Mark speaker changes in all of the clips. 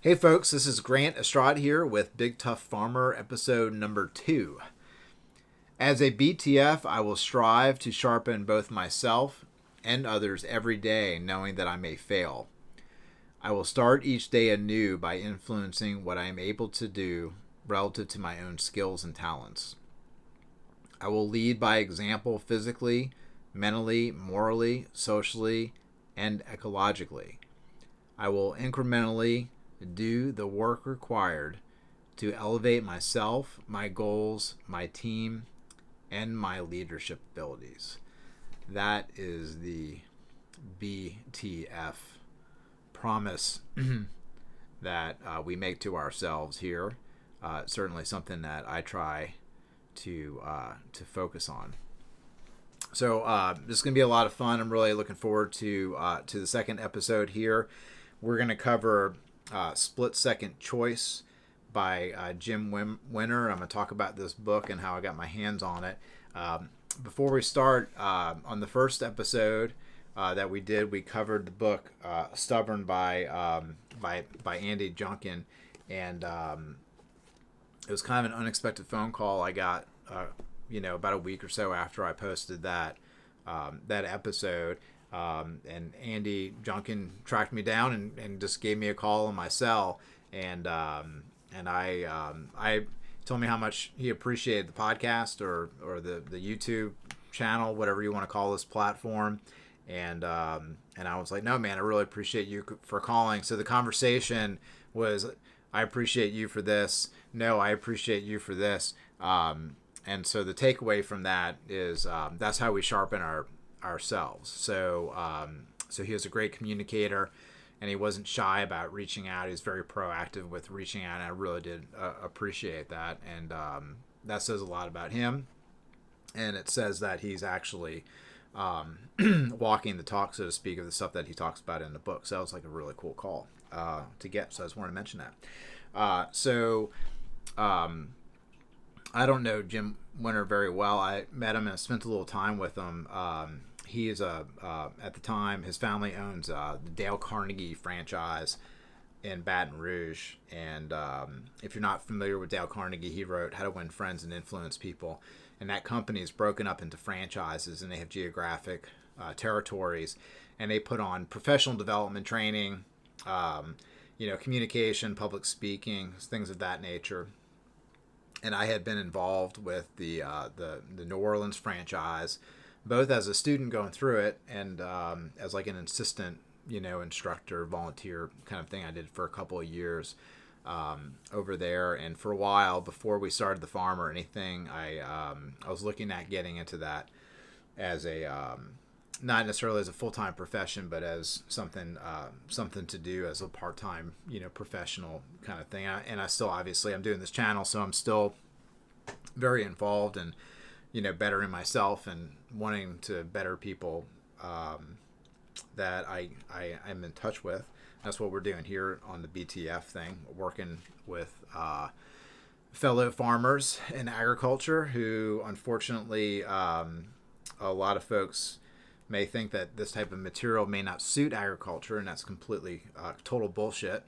Speaker 1: Hey folks, this is Grant Estrad here with Big Tough Farmer episode number 2. As a BTF, I will strive to sharpen both myself and others every day, knowing that I may fail. I will start each day anew by influencing what I am able to do relative to my own skills and talents. I will lead by example physically, mentally, morally, socially, and ecologically. I will incrementally do the work required to elevate myself, my goals, my team, and my leadership abilities. That is the BTF promise that we make to ourselves here. Certainly something that I try to focus on. So this is going to be a lot of fun. I'm really looking forward to the second episode here. We're going to cover Split Second Choice by Jim Winter. I'm going to talk about this book and how I got my hands on it. Before we start, on the first episode that we did, we covered the book Stubborn by Andy Junkin, and it was kind of an unexpected phone call I got about a week or so after I posted that episode. And Andy Junkin tracked me down and just gave me a call on my cell, and I told me how much he appreciated the podcast or the YouTube channel, whatever you want to call this platform, and I was like, no man, I really appreciate you for calling. So the conversation was, I appreciate you for this. No, I appreciate you for this. And so the takeaway from that is that's how we sharpen ourselves. So he was a great communicator, and he wasn't shy about reaching out. He was very proactive with reaching out, and I really did appreciate that. And that says a lot about him, and it says that he's actually walking the talk, so to speak, of the stuff that he talks about in the book. So that was like a really cool call to get. So I just wanted to mention that. I don't know Jim Winter very well. I met him and spent a little time with him. He is at the time, his family owns the Dale Carnegie franchise in Baton Rouge. And if you're not familiar with Dale Carnegie, he wrote How to Win Friends and Influence People. And that company is broken up into franchises, and they have geographic territories. And they put on professional development training, communication, public speaking, things of that nature. And I had been involved with the New Orleans franchise, both as a student going through it and as like an assistant, instructor, volunteer kind of thing. I did for a couple of years over there, and for a while before we started the farm or anything, I was looking at getting into that as a not necessarily as a full-time profession, but as something to do as a part-time, professional kind of thing. And I still, obviously, I'm doing this channel, so I'm still very involved in, bettering myself and wanting to better people that I am in touch with. That's what we're doing here on the BTF thing, working with fellow farmers in agriculture who, unfortunately, a lot of folks may think that this type of material may not suit agriculture, and that's completely total bullshit.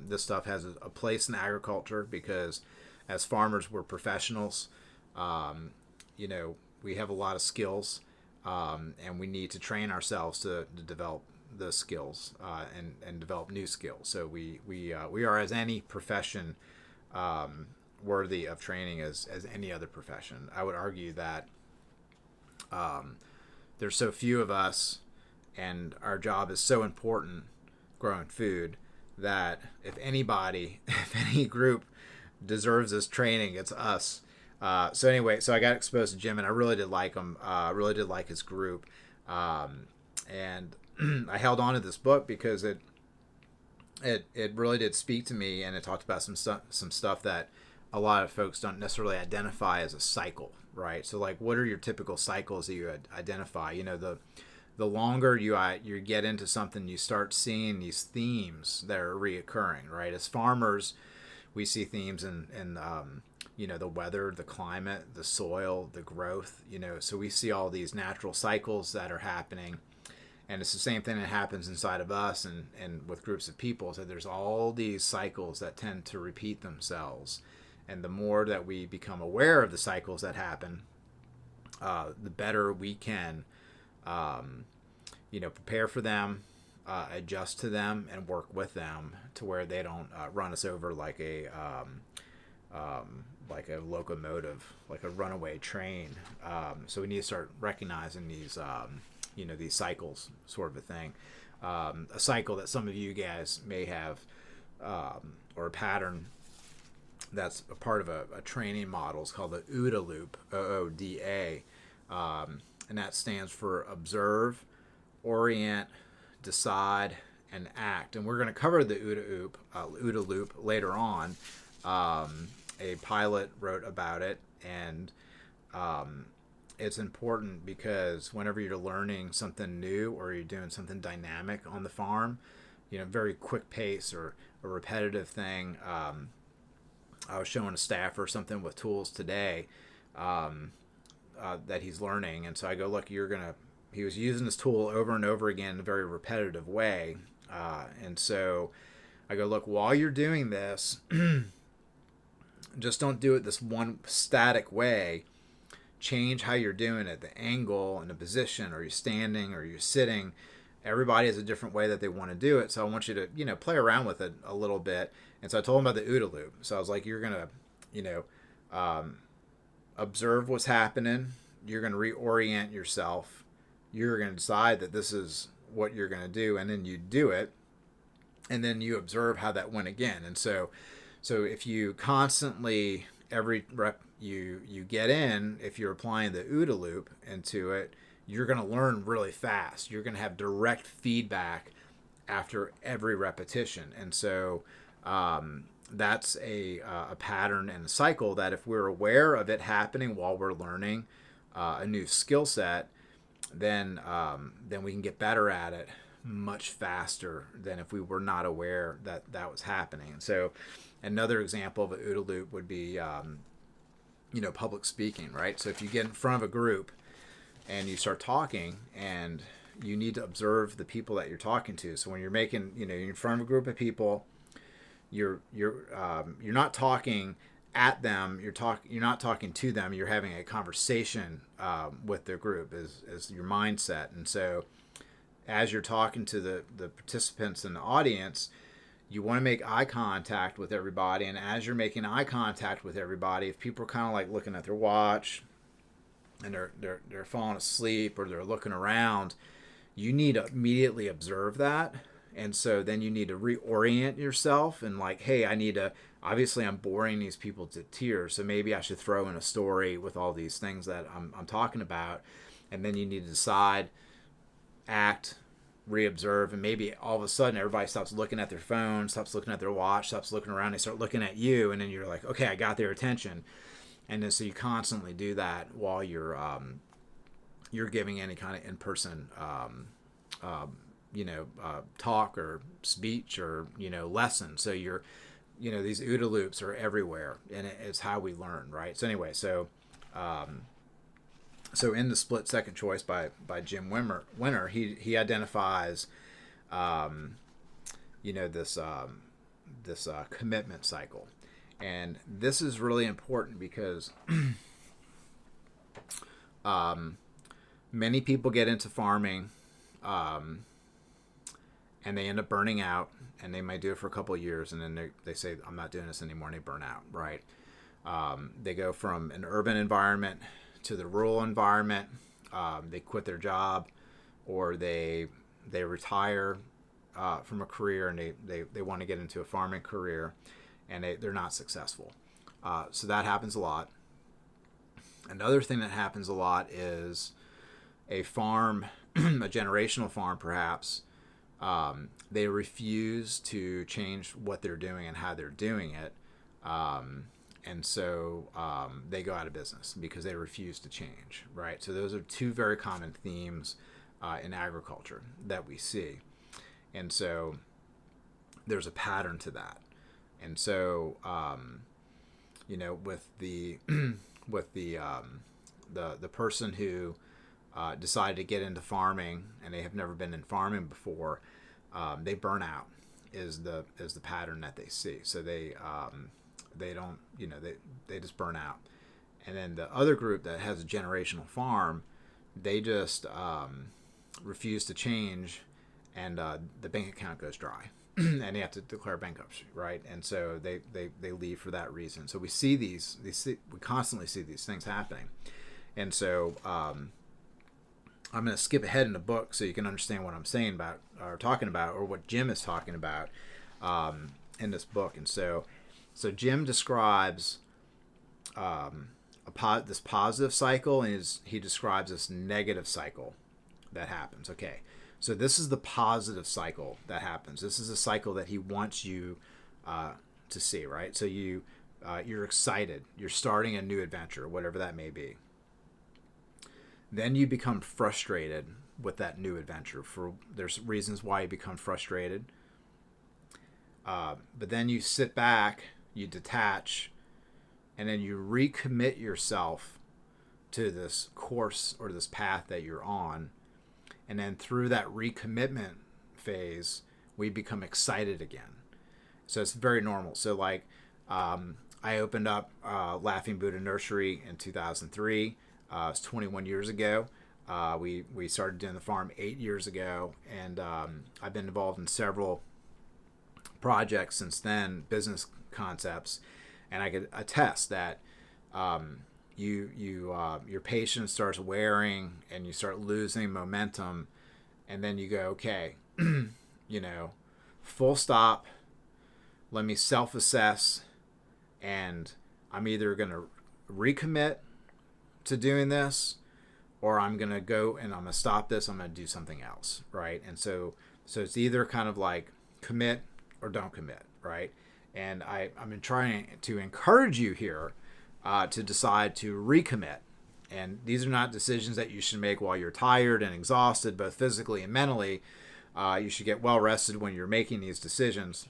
Speaker 1: This stuff has a place in agriculture because as farmers, we're professionals. We have a lot of skills, and we need to train ourselves to develop those skills and develop new skills. So we are, as any profession, worthy of training as any other profession. I would argue that there's so few of us, and our job is so important, growing food, that if anybody, if any group deserves this training, it's us. So anyway, so I got exposed to Jim, and I really did like him. Really did like his group, and I held on to this book because it really did speak to me, and it talked about some stuff that a lot of folks don't necessarily identify as a cycle, right? So like, what are your typical cycles that you identify? The longer you get into something, you start seeing these themes that are reoccurring, right? As farmers, we see themes in the weather, the climate, the soil, the growth, so we see all these natural cycles that are happening. And it's the same thing that happens inside of us and with groups of people. So there's all these cycles that tend to repeat themselves. And the more that we become aware of the cycles that happen, the better we can, prepare for them, adjust to them, and work with them to where they don't run us over like a locomotive, like a runaway train. So we need to start recognizing these, these cycles, sort of a thing. A cycle that some of you guys may have, or a pattern that's a part of a training model is called the OODA loop, OODA. And that stands for observe, orient, decide, and act. And we're going to cover the OODA loop later on. A pilot wrote about it, and it's important because whenever you're learning something new or you're doing something dynamic on the farm, very quick pace or a repetitive thing. I was showing a staffer something with tools today that he's learning, and so I go, look, he was using this tool over and over again in a very repetitive way, and so I go, look, while you're doing this, just don't do it this one static way. Change how you're doing it, the angle and the position, or you're standing or you're sitting. Everybody has a different way that they want to do it, so I want you to play around with it a little bit. And so I told him about the OODA loop. So I was like, you're gonna observe what's happening, you're gonna reorient yourself, you're gonna decide that this is what you're gonna do, and then you do it, and then you observe how that went again. And so if you constantly, every rep you get in, if you're applying the OODA loop into it, you're going to learn really fast. You're going to have direct feedback after every repetition. And so that's a pattern and a cycle that if we're aware of it happening while we're learning a new skill set, then we can get better at it much faster than if we were not aware that was happening. And so another example of an OODA loop would be public speaking, right? So if you get in front of a group and you start talking, and you need to observe the people that you're talking to. So when you're making, you're in front of a group of people, you're not talking at them, you're not talking to them, you're having a conversation with their group is your mindset. And so as you're talking to the participants in the audience, you want to make eye contact with everybody. And as you're making eye contact with everybody, if people are kind of like looking at their watch and they're falling asleep or they're looking around, you need to immediately observe that. And so then you need to reorient yourself and like, hey, obviously I'm boring these people to tears, so maybe I should throw in a story with all these things that I'm talking about. And then you need to decide, act, reobserve, and maybe all of a sudden everybody stops looking at their phone, stops looking at their watch, stops looking around, they start looking at you, and then you're like, okay, I got their attention. And then so you constantly do that while you're giving any kind of in-person talk or speech or lesson. So you're these OODA loops are everywhere, and it's how we learn, right? So anyway, so in the Split Second Choice by Jim Winter, he identifies this commitment cycle. And this is really important because many people get into farming and they end up burning out, and they might do it for a couple of years, and then they say, I'm not doing this anymore, and they burn out, right? They go from an urban environment to the rural environment. They quit their job, or they retire from a career, and they want to get into a farming career, and they're not successful. So that happens a lot. Another thing that happens a lot is a farm, a generational farm perhaps, they refuse to change what they're doing and how they're doing it. And so they go out of business because they refuse to change, right? So those are two very common themes in agriculture that we see. And so there's a pattern to that. And so, with the person who decide to get into farming and they have never been in farming before, they burn out is the pattern that they see. So they don't, they just burn out. And then the other group that has a generational farm, they just refuse to change, and the bank account goes dry, and they have to declare bankruptcy, right? And so they leave for that reason. So we see we constantly see these things happening, and so I'm going to skip ahead in the book so you can understand what I'm saying about or talking about, or what Jim is talking about in this book. And so Jim describes this positive cycle, and he describes this negative cycle that happens. Okay, so this is the positive cycle that happens. This is a cycle that he wants you to see, right? So you're excited. You're starting a new adventure, whatever that may be. Then you become frustrated with that new adventure. There's reasons why you become frustrated. But then you sit back, you detach, and then you recommit yourself to this course or this path that you're on. And then through that recommitment phase, we become excited again. So it's very normal. So like I opened up Laughing Buddha Nursery in 2003. It's 21 years ago. We started doing the farm 8 years ago, and I've been involved in several projects since then, business concepts, and I could attest that your patience starts wearing, and you start losing momentum, and then you go, okay, full stop. Let me self-assess, and I'm either going to recommit to doing this, or I'm going to go and I'm going to stop this. I'm going to do something else, right? And so it's either kind of like commit or don't commit, right? And I'm trying to encourage you here to decide to recommit. And these are not decisions that you should make while you're tired and exhausted, both physically and mentally. You should get well rested when you're making these decisions.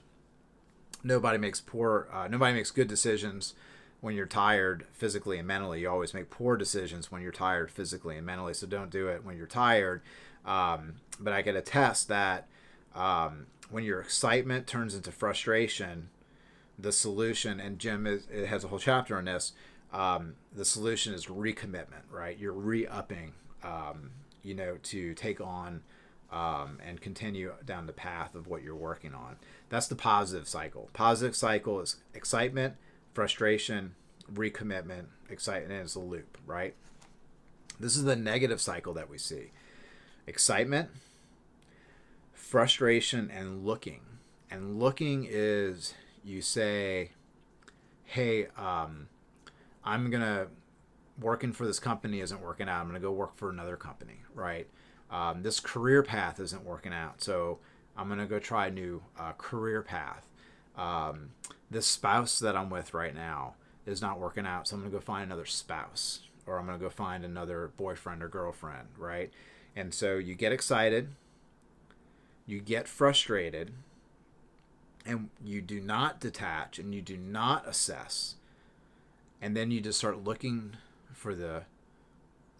Speaker 1: Nobody makes good decisions when you're tired physically and mentally. You always make poor decisions when you're tired physically and mentally. So don't do it when you're tired. But I can attest that when your excitement turns into frustration, the solution, and Jim it has a whole chapter on this, the solution is recommitment, right? You're re-upping, to take on and continue down the path of what you're working on. That's the positive cycle. Positive cycle is excitement, frustration, recommitment, excitement, and it's a loop, right? This is the negative cycle that we see. Excitement, frustration, and looking. And looking is you say, hey, I'm going to, working for this company isn't working out. I'm going to go work for another company, right? This career path isn't working out, so I'm going to go try a new career path. This spouse that I'm with right now is not working out, so I'm going to go find another spouse, or I'm going to go find another boyfriend or girlfriend, right? And so you get excited, you get frustrated, and you do not detach, and you do not assess, and then you just start looking for the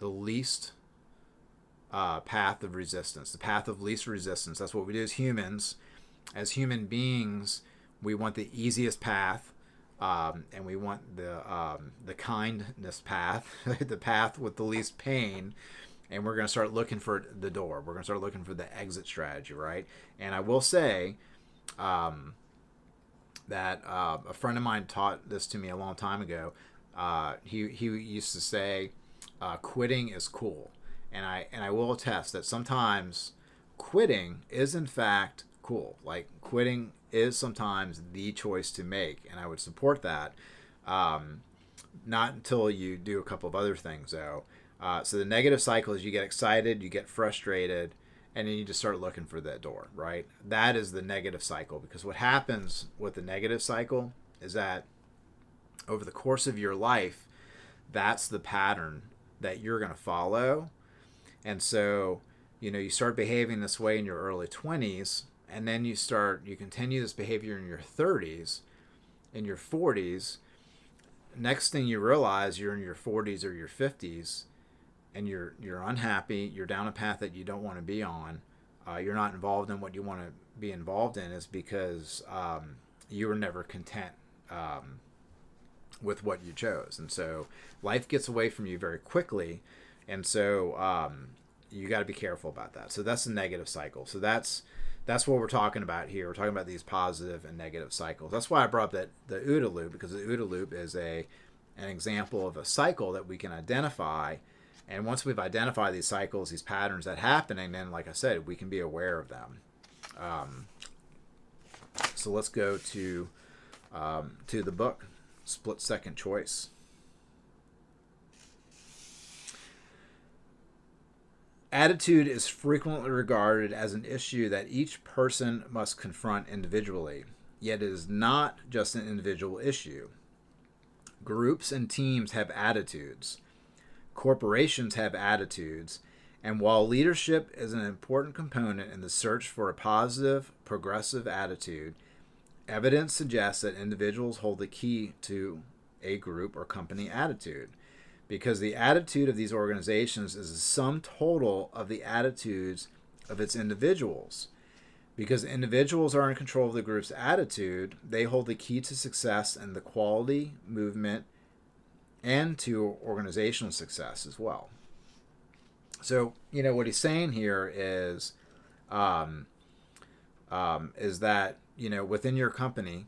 Speaker 1: least path of resistance, the path of least resistance. That's what we do as humans. As human beings, we want the easiest path, and we want the kindness path, the path with the least pain, and we're going to start looking for the door. We're going to start looking for the exit strategy, right? And I will say that a friend of mine taught this to me a long time ago. He used to say, quitting is cool. And I will attest that sometimes quitting is in fact cool. Like quitting is sometimes the choice to make, and I would support that. Not until you do a couple of other things though. So the negative cycle is you get excited, you get frustrated, and then you just start looking for that door, right? That is the negative cycle, because what happens with the negative cycle is that over the course of your life, that's the pattern that you're going to follow. And so, you start behaving this way in your early 20s, and then you continue this behavior in your 30s, in your 40s. Next thing you realize, you're in your 40s or your 50s, and you're unhappy, you're down a path that you don't want to be on, you're not involved in what you want to be involved in, is because you were never content with what you chose. And so life gets away from you very quickly. And so you got to be careful about that. So that's the negative cycle. So that's what we're talking about here. We're talking about these positive and negative cycles. That's why I brought up the OODA loop, because the OODA loop is an example of a cycle that we can identify. And once we've identified these cycles, these patterns that happen, and then, like I said, we can be aware of them. So let's go to the book, Split Second Choice. Attitude is frequently regarded as an issue that each person must confront individually, yet it is not just an individual issue. Groups and teams have attitudes. Corporations have attitudes. And while leadership is an important component in the search for a positive, progressive attitude, evidence suggests that individuals hold the key to a group or company attitude, because the attitude of these organizations is the sum total of the attitudes of its individuals. Because individuals are in control of the group's attitude, they hold the key to success and the quality, movement, and to organizational success as well. So, what he's saying here is that, within your company,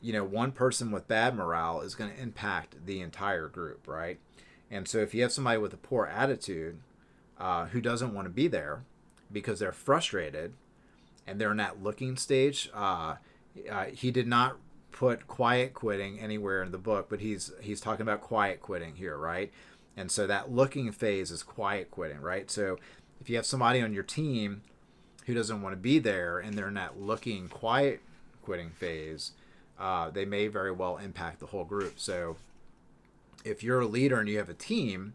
Speaker 1: one person with bad morale is going to impact the entire group, right? And so if you have somebody with a poor attitude who doesn't want to be there because they're frustrated and they're in that looking stage, he did not put quiet quitting anywhere in the book, but he's talking about quiet quitting here, right? And so that looking phase is quiet quitting, right? So if you have somebody on your team who doesn't want to be there and they're in that looking quiet quitting phase, they may very well impact the whole group. So if you're a leader and you have a team,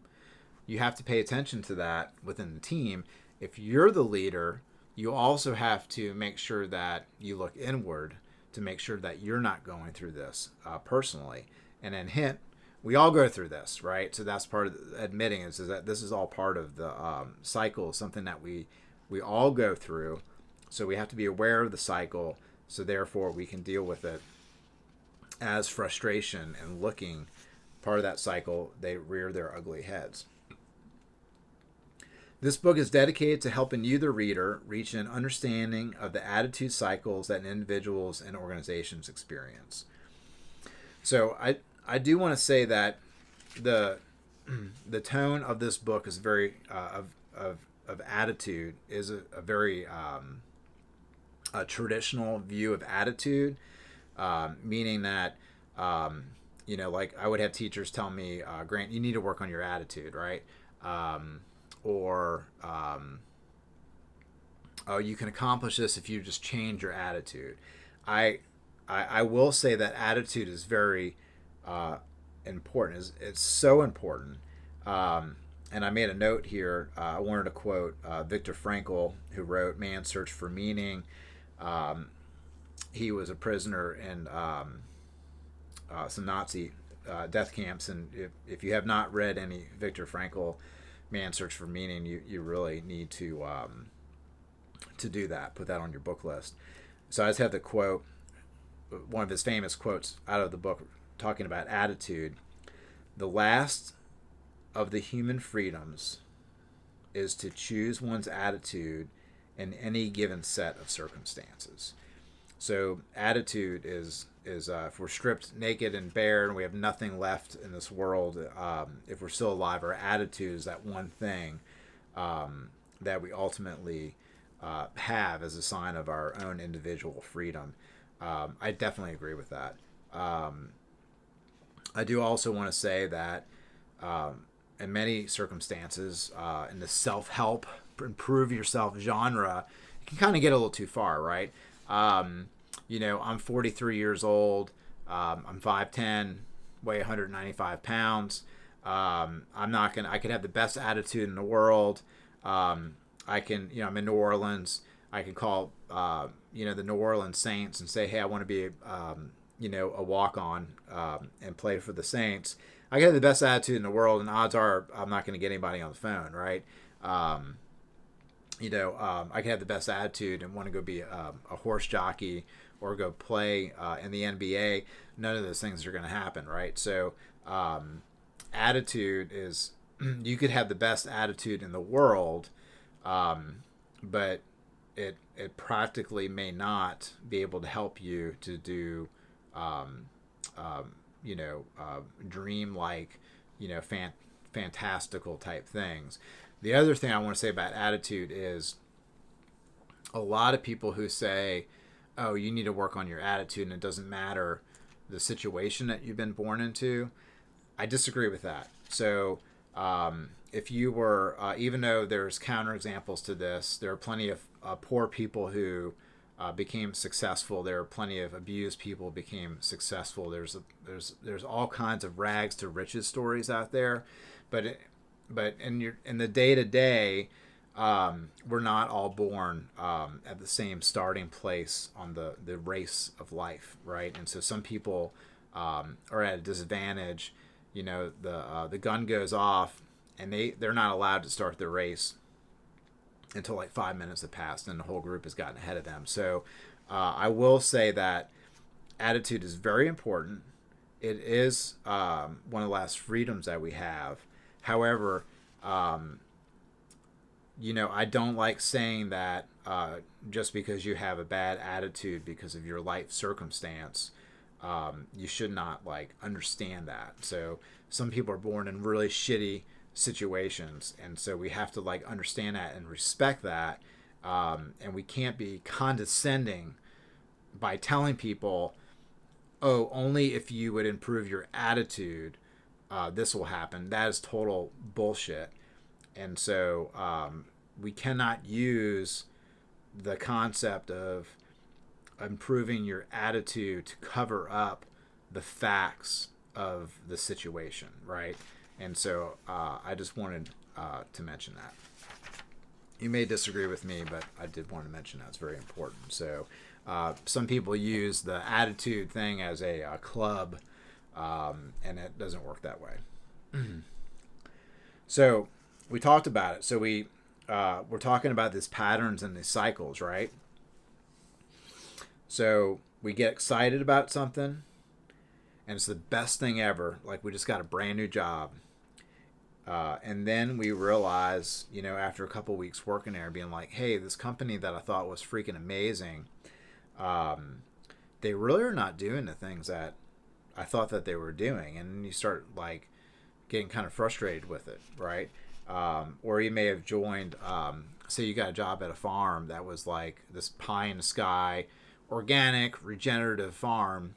Speaker 1: you have to pay attention to that within the team. If you're the leader, you also have to make sure that you look inward to make sure that you're not going through this personally. And then hint, we all go through this, right? So that's part of admitting is that this is all part of the cycle, something that we all go through. So we have to be aware of the cycle, so therefore we can deal with it as frustration and looking part of that cycle, they rear their ugly heads. This book is dedicated to helping you, the reader, reach an understanding of the attitude cycles that individuals and organizations experience. So I do want to say that the tone of this book is very of attitude is a very a traditional view of attitude, meaning that like I would have teachers tell me, Grant, you need to work on your attitude, right? Oh, you can accomplish this if you just change your attitude. I will say that attitude is very important. It's so important. And I made a note here. I wanted to quote Viktor Frankl, who wrote Man's Search for Meaning. He was a prisoner in some Nazi death camps. And if you have not read any Viktor Frankl, Man's Search for Meaning, you really need to do that. Put that on your book list. So I just have the quote, one of his famous quotes out of the book talking about attitude. The last of the human freedoms is to choose one's attitude in any given set of circumstances. So attitude is if we're stripped naked and bare and we have nothing left in this world, if we're still alive, our attitude is that one thing that we ultimately have as a sign of our own individual freedom. I definitely agree with that. I do also want to say that in many circumstances, in the self-help, improve yourself genre, it can kind of get a little too far, right? I'm 43 years old. I'm 5'10", weigh 195 pounds. I could have the best attitude in the world. I'm in New Orleans. I can call, the New Orleans Saints and say, hey, I want to be, a walk-on and play for the Saints. I can have the best attitude in the world, and odds are I'm not going to get anybody on the phone, right? Um, I can have the best attitude and want to go be a horse jockey or go play in the NBA. None of those things are going to happen, right? So attitude is, you could have the best attitude in the world, but it practically may not be able to help you to do, um, dream like, fantastical type things. The other thing I want to say about attitude is a lot of people who say, oh, you need to work on your attitude and it doesn't matter the situation that you've been born into. I disagree with that. So if you were, even though there's counterexamples to this, there are plenty of poor people who became successful. There are plenty of abused people who became successful. There's all kinds of rags to riches stories out there, but in the day to day, we're not all born at the same starting place on the race of life, right? And so some people are at a disadvantage. The gun goes off, and they're not allowed to start the race until like 5 minutes have passed, and the whole group has gotten ahead of them. So I will say that attitude is very important. It is one of the last freedoms that we have. However, I don't like saying that just because you have a bad attitude because of your life circumstance, you should not understand that. So some people are born in really shitty situations, and so we have to understand that and respect that, and we can't be condescending by telling people, oh, only if you would improve your attitude, this will happen. That is total bullshit. And so we cannot use the concept of improving your attitude to cover up the facts of the situation, right? And so I just wanted to mention that. You may disagree with me, but I did want to mention that. It's very important. So some people use the attitude thing as a club, and it doesn't work that way. So we talked about it. So we're talking about these patterns and these cycles, right? So we get excited about something, and it's the best thing ever. Like we just got a brand new job. And then we realize, after a couple weeks working there, being like, hey, this company that I thought was freaking amazing, they really are not doing the things that I thought that they were doing. And then you start getting kind of frustrated with it, right? Or you may have joined, say you got a job at a farm that was like this pie in the sky, organic, regenerative farm,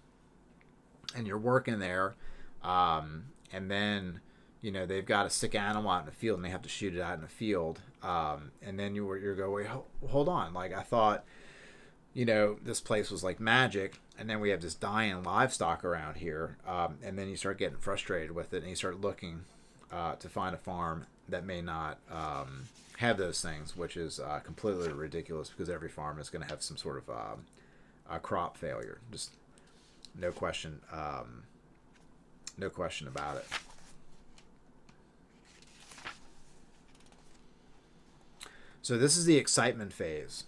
Speaker 1: and you're working there, and then they've got a sick animal out in the field and they have to shoot it out in the field, and then you go, wait, hold on, I thought this place was like magic, and then we have this dying livestock around here, and then you start getting frustrated with it, and you start looking to find a farm that may not have those things, which is completely ridiculous, because every farm is going to have some sort of a crop failure. Just no question about it. So this is the excitement phase.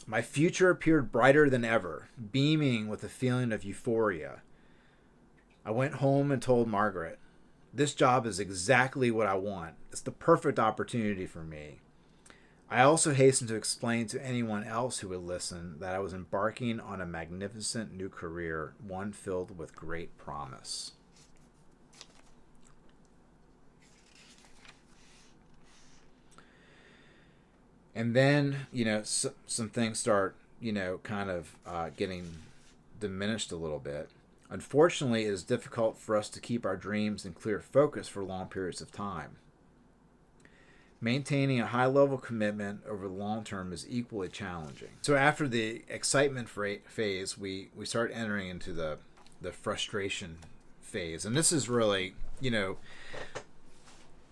Speaker 1: My future appeared brighter than ever, beaming with a feeling of euphoria. I went home and told Margaret, this job is exactly what I want. It's the perfect opportunity for me. I also hastened to explain to anyone else who would listen that I was embarking on a magnificent new career, one filled with great promise. And then, some things start, kind of getting diminished a little bit. Unfortunately, it is difficult for us to keep our dreams in clear focus for long periods of time. Maintaining a high level of commitment over the long term is equally challenging. So after the excitement phase, we start entering into the frustration phase. And this is really,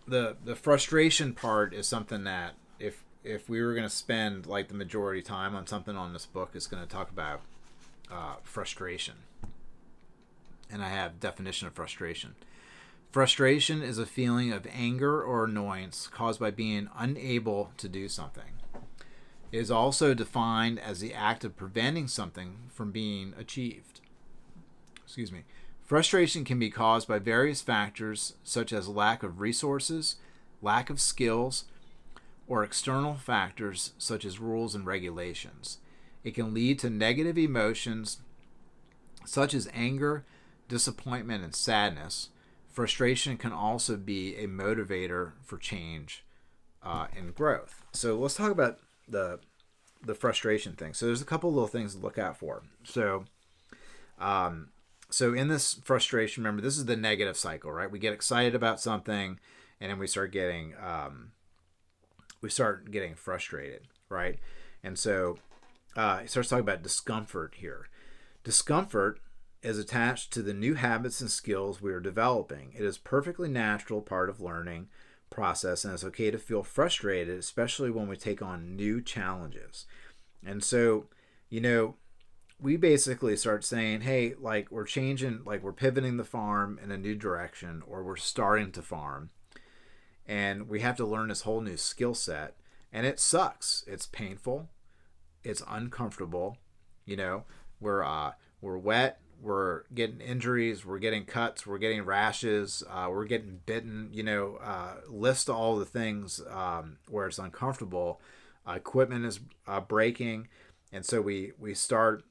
Speaker 1: the frustration part is something that if we were going to spend the majority time on something on this book, it's going to talk about frustration. And I have definition of frustration. Frustration is a feeling of anger or annoyance caused by being unable to do something. It is also defined as the act of preventing something from being achieved. Excuse me. Frustration can be caused by various factors such as lack of resources, lack of skills, or external factors such as rules and regulations. It can lead to negative emotions such as anger, disappointment, and sadness. Frustration can also be a motivator for change and growth. So let's talk about the frustration thing. So there's a couple little things to look out for. So in this frustration, remember, this is the negative cycle, right? We get excited about something, and then we start getting frustrated, right? And so it starts talking about discomfort here. Discomfort is attached to the new habits and skills we are developing. It is perfectly natural part of learning process, and it's okay to feel frustrated, especially when we take on new challenges. And so, we basically start saying, hey, like we're changing, like we're pivoting the farm in a new direction, or we're starting to farm, and we have to learn this whole new skill set, and it sucks. It's painful. It's uncomfortable. We're wet. We're getting injuries. We're getting cuts. We're getting rashes. We're getting bitten. List all the things where it's uncomfortable. Equipment is breaking, and so we start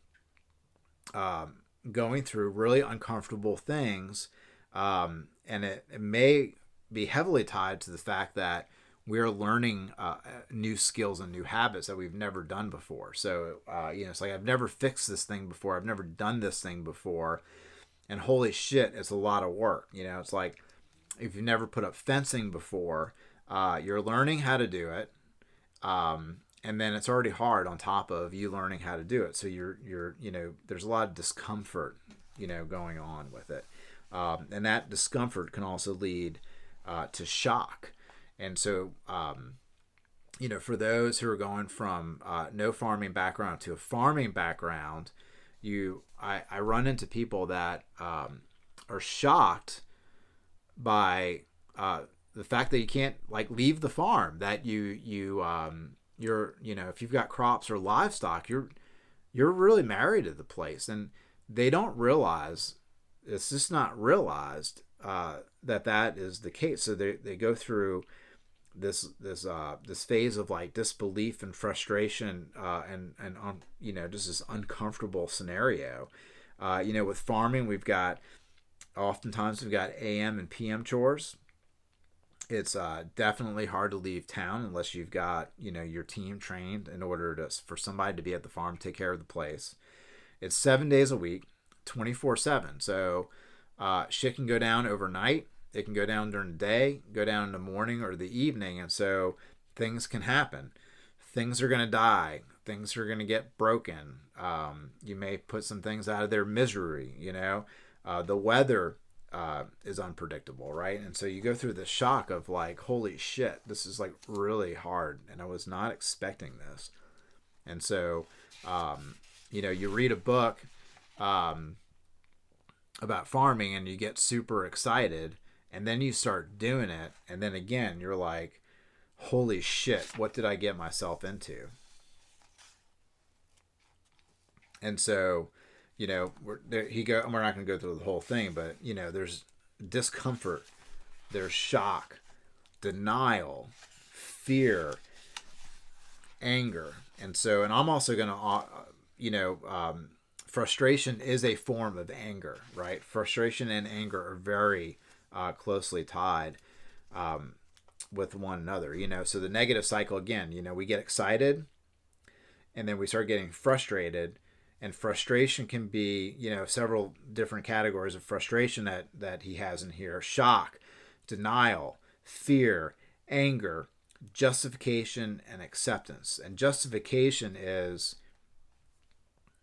Speaker 1: going through really uncomfortable things, and it may be heavily tied to the fact that we're learning new skills and new habits that we've never done before. So, it's like I've never fixed this thing before. I've never done this thing before. And holy shit, it's a lot of work. It's like if you've never put up fencing before, you're learning how to do it. And then it's already hard on top of you learning how to do it. So you're there's a lot of discomfort, going on with it. And that discomfort can also lead to shock. And so, for those who are going from no farming background to a farming background, I run into people that are shocked by the fact that you can't leave the farm. That you're if you've got crops or livestock, you're really married to the place, and they don't realize, it's just not realized that is the case. So they go through this phase of disbelief and frustration, and just this uncomfortable scenario. With farming, oftentimes we've got AM and PM chores. It's definitely hard to leave town unless you've got your team trained in order for somebody to be at the farm, take care of the place. It's 7 days a week, 24/7. So shit can go down overnight. It can go down during the day, go down in the morning or the evening, and so things can happen. Things are going to die. Things are going to get broken. You may put some things out of their misery. The weather is unpredictable, right? And so you go through the shock of holy shit, this is really hard, and I was not expecting this. And so, you read a book about farming, and you get super excited. And then you start doing it, and then again, you're like, holy shit, what did I get myself into? And so, we're not going to go through the whole thing, but, there's discomfort, there's shock, denial, fear, anger. And so, and I'm also going to, frustration is a form of anger, right? Frustration and anger are very closely tied with one another. So the negative cycle, again, we get excited, and then we start getting frustrated, and frustration can be several different categories of frustration that he has in here: shock, denial, fear, anger, justification, and acceptance. And justification is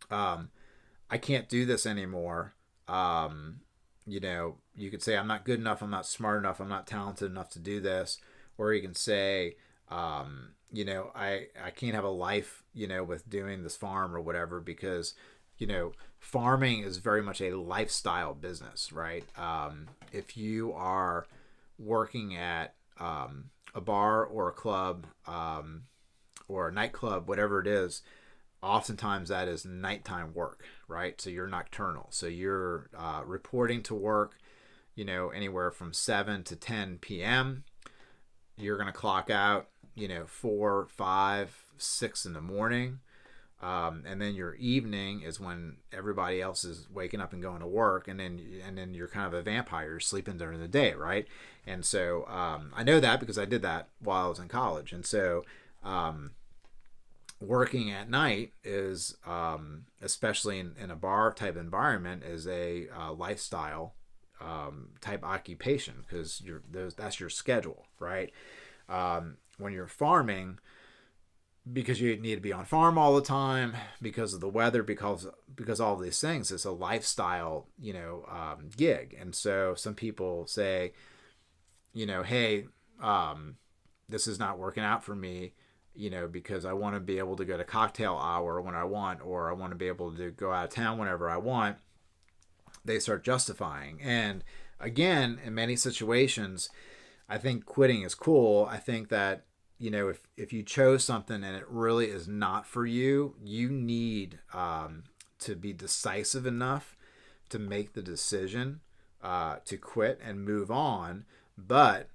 Speaker 1: I can't do this anymore. You could say, I'm not good enough, I'm not smart enough, I'm not talented enough to do this. Or you can say, I can't have a life, with doing this farm or whatever, because, farming is very much a lifestyle business, right? If you are working at a bar or a club or a nightclub, whatever it is, oftentimes that is nighttime work, right? So you're nocturnal. So you're reporting to work, anywhere from 7 to 10 p.m. You're going to clock out, 4, 5, 6 in the morning. And then your evening is when everybody else is waking up and going to work, and then you're kind of a vampire. You're sleeping during the day, right? And so I know that because I did that while I was in college. And so working at night is, especially in a bar type environment, is a lifestyle type occupation, because that's your schedule, right? When you're farming, because you need to be on farm all the time because of the weather, because all of these things, it's a lifestyle, gig. And so some people say, hey, this is not working out for me, because I want to be able to go to cocktail hour when I want, or I want to be able to go out of town whenever I want. They start justifying. And again, in many situations, I think quitting is cool. I think that, if you chose something and it really is not for you, you need to be decisive enough to make the decision to quit and move on. But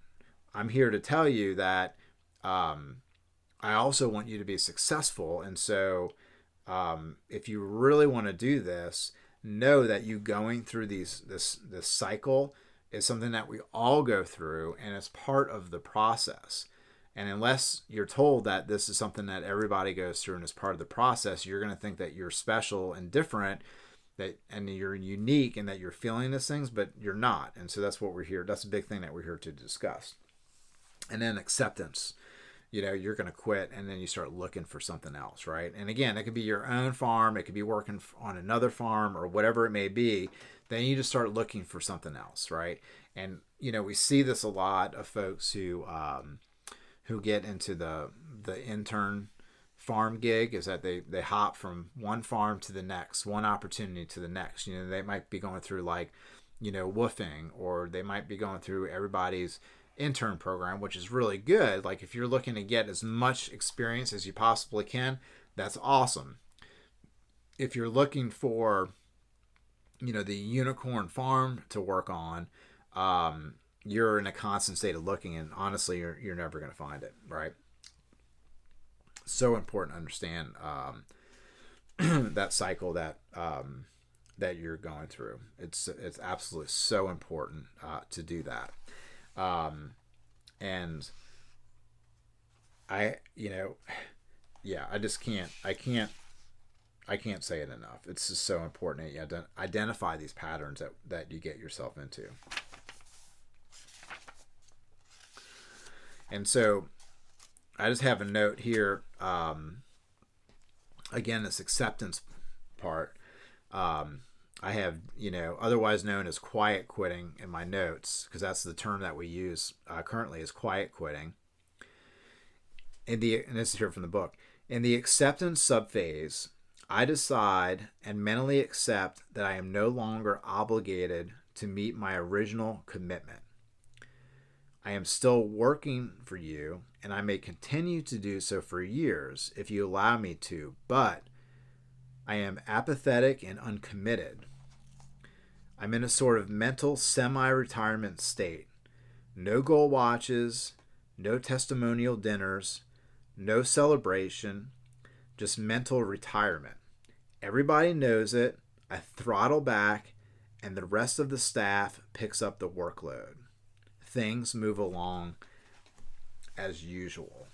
Speaker 1: I'm here to tell you that I also want you to be successful. And so if you really want to do this, know that you going through this cycle is something that we all go through, and it's part of the process. And unless you're told that this is something that everybody goes through and is part of the process, you're going to think that you're special and different, and you're unique, and that you're feeling these things, but you're not. And so that's what we're here. That's a big thing that we're here to discuss. And then acceptance. You're going to quit, and then you start looking for something else, right? And again, it could be your own farm. It could be working on another farm, or whatever it may be. Then you just start looking for something else, right? And, we see this a lot of folks who get into the intern farm gig, is that they hop from one farm to the next, one opportunity to the next. They might be going through woofing, or they might be going through everybody's intern program, which is really good. Like, if you're looking to get as much experience as you possibly can, that's awesome. If you're looking for, the unicorn farm to work on, you're in a constant state of looking, and honestly, you're never going to find it, right? So important to understand that cycle that you're going through. It's absolutely so important to do that. And I just can't say it enough. It's just so important that you identify these patterns that you get yourself into. And so I just have a note here. Again, this acceptance part. I have, otherwise known as quiet quitting in my notes, because that's the term that we use currently, is quiet quitting. And this is here from the book. In the acceptance subphase, I decide and mentally accept that I am no longer obligated to meet my original commitment. I am still working for you, and I may continue to do so for years if you allow me to, but I am apathetic and uncommitted. I'm in a sort of mental semi-retirement state. No goal watches, no testimonial dinners, no celebration, just mental retirement. Everybody knows it. I throttle back, and the rest of the staff picks up the workload. Things move along as usual.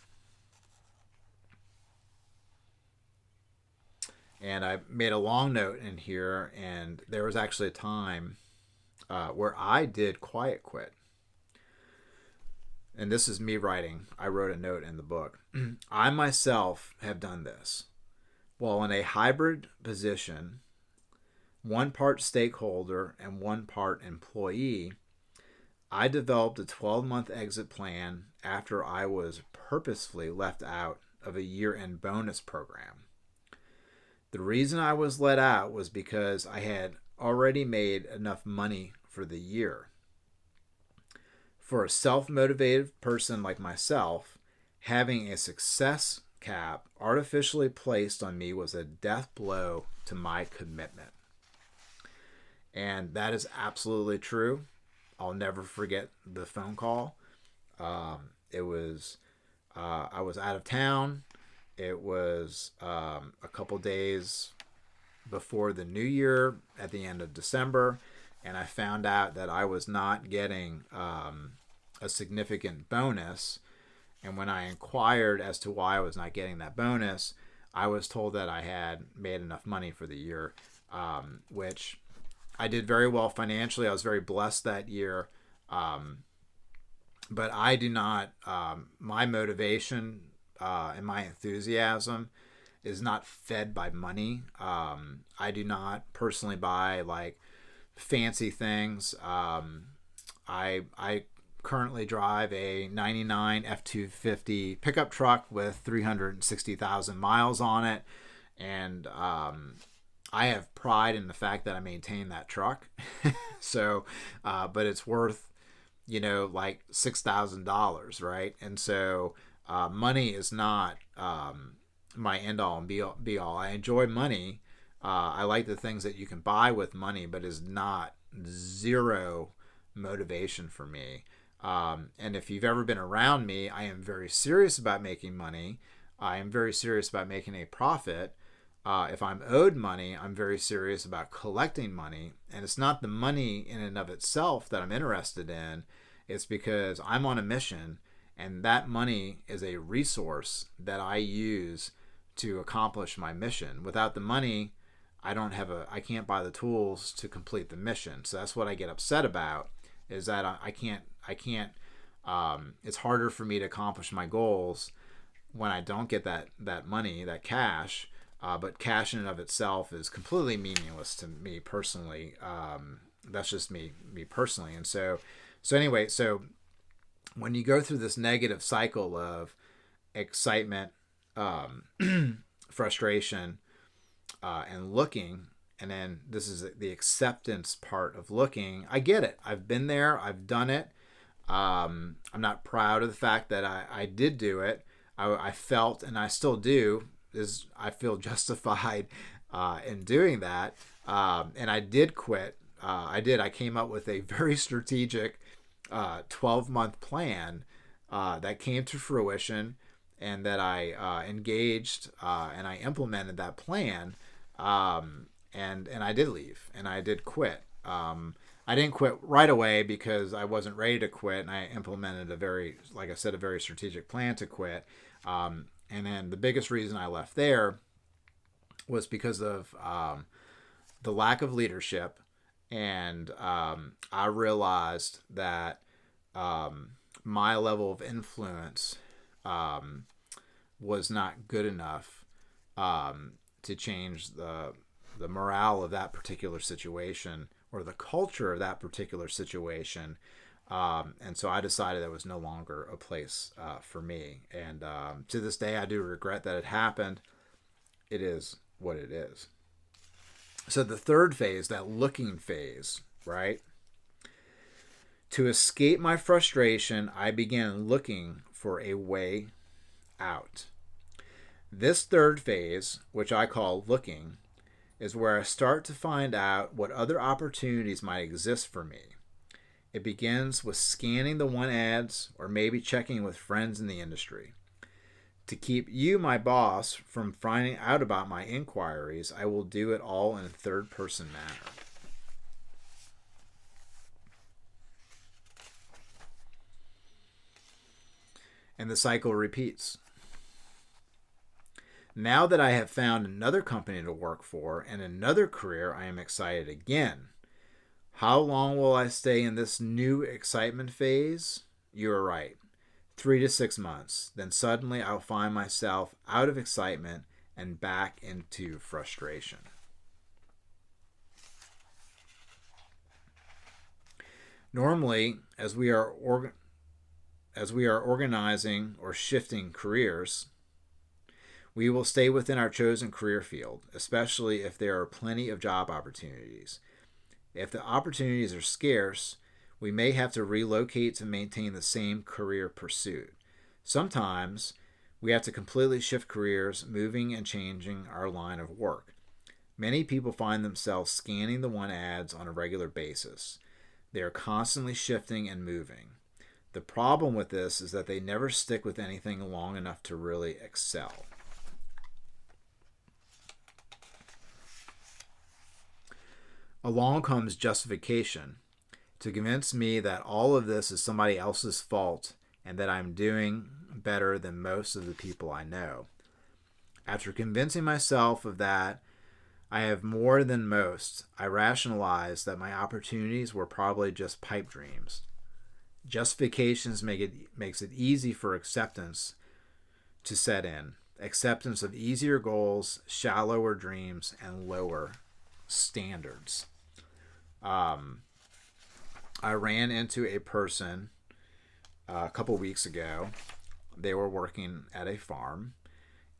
Speaker 1: And I made a long note in here, and there was actually a time where I did quiet quit. And this is me writing. I wrote a note in the book. I myself have done this. While in a hybrid position, one part stakeholder and one part employee, I developed a 12-month exit plan after I was purposefully left out of a year-end bonus program. The reason I was let out was because I had already made enough money for the year. For a self-motivated person like myself, having a success cap artificially placed on me was a death blow to my commitment. And that is absolutely true. I'll never forget the phone call. It was, I was out of town. It was a couple days before the new year at the end of December. And I found out that I was not getting a significant bonus. And when I inquired as to why I was not getting that bonus, I was told that I had made enough money for the year, which I did very well financially. I was very blessed that year. But I do not, my motivation and my enthusiasm is not fed by money. I do not personally buy like fancy things. I currently drive a 99 F-250 pickup truck with 360,000 miles on it. And I have pride in the fact that I maintain that truck. So, but it's worth, like $6,000, right? And so money is not my end all and be all. I enjoy money. I like the things that you can buy with money, but is not zero motivation for me. And if you've ever been around me, I am very serious about making money. I am very serious about making a profit. If I'm owed money, I'm very serious about collecting money. And it's not the money in and of itself that I'm interested in. It's because I'm on a mission, and that money is a resource that I use to accomplish my mission. Without the money, I can't buy the tools to complete the mission. So that's what I get upset about, is that I can't, it's harder for me to accomplish my goals when I don't get that money, that cash. But cash in and of itself is completely meaningless to me personally. That's just me personally. And so anyway, so when you go through this negative cycle of excitement, frustration, and looking, and then this is the acceptance part of looking. I get it. I've been there. I've done it. I'm not proud of the fact that I did do it. I felt, and I still do, I feel justified in doing that. And I did quit. I came up with a very strategic 12-month plan that came to fruition, and that I engaged and I implemented that plan. And I did leave, and I did quit. I didn't quit right away because I wasn't ready to quit, and I implemented a very strategic plan to quit. And then the biggest reason I left there was because of the lack of leadership. And I realized that my level of influence was not good enough to change the morale of that particular situation, or the culture of that particular situation. And so I decided that was no longer a place for me. And to this day, I do regret that it happened. It is what it is. So the third phase, that looking phase, right? To escape my frustration, I began looking for a way out. This third phase, which I call looking, is where I start to find out what other opportunities might exist for me. It begins with scanning the want ads, or maybe checking with friends in the industry. To keep you, my boss, from finding out about my inquiries, I will do it all in a third-person manner. And the cycle repeats. Now that I have found another company to work for and another career, I am excited again. How long will I stay in this new excitement phase? You are right. 3 to 6 months. Then suddenly I'll find myself out of excitement and back into frustration. Normally, as we are organizing or shifting careers, We will stay within our chosen career field, especially if there are plenty of job opportunities. If the opportunities are scarce, we may have to relocate to maintain the same career pursuit. Sometimes we have to completely shift careers, moving and changing our line of work. Many people find themselves scanning the one ads on a regular basis. They are constantly shifting and moving. The problem with this is that they never stick with anything long enough to really excel. Along comes justification to convince me that all of this is somebody else's fault and that I'm doing better than most of the people I know. After convincing myself of that I have more than most, I rationalize that my opportunities were probably just pipe dreams. Justifications makes it easy for acceptance to set in. Acceptance of easier goals, shallower dreams, and lower standards. I ran into a person a couple weeks ago. They were working at a farm,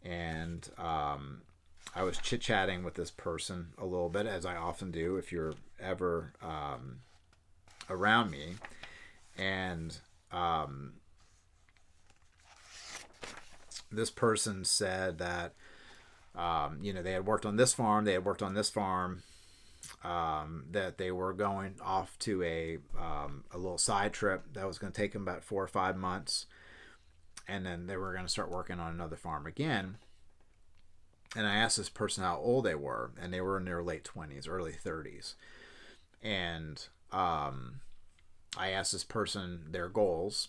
Speaker 1: and I was chit-chatting with this person a little bit, as I often do if you're ever around me. And this person said that, they had worked on this farm, that they were going off to a little side trip that was going to take them about 4 or 5 months. And then they were going to start working on another farm again. And I asked this person how old they were, and they were in their late 20s, early 30s. And I asked this person their goals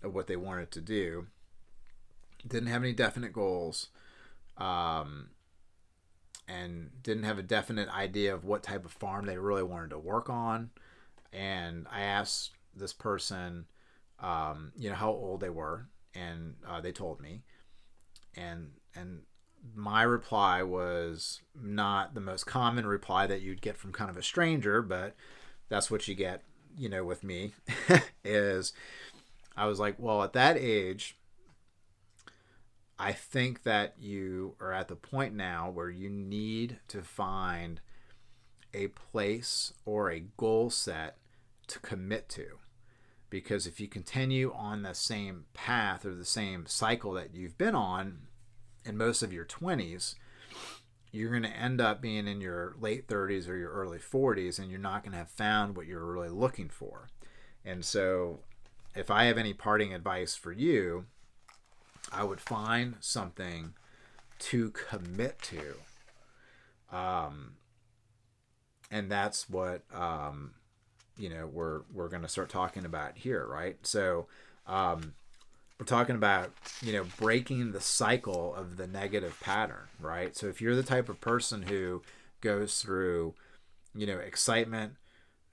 Speaker 1: of what they wanted to do. Didn't have any definite goals, and didn't have a definite idea of what type of farm they really wanted to work on. And I asked this person, how old they were, and they told me. And my reply was not the most common reply that you'd get from kind of a stranger, but that's what you get, with me, is I was like, well, at that age, I think that you are at the point now where you need to find a place or a goal set to commit to. Because if you continue on the same path or the same cycle that you've been on in most of your 20s, you're going to end up being in your late 30s or your early 40s, and you're not going to have found what you're really looking for. And so if I have any parting advice for you, I would find something to commit to. And that's what, we're going to start talking about here, right? So we're talking about, breaking the cycle of the negative pattern, right? So if you're the type of person who goes through, excitement,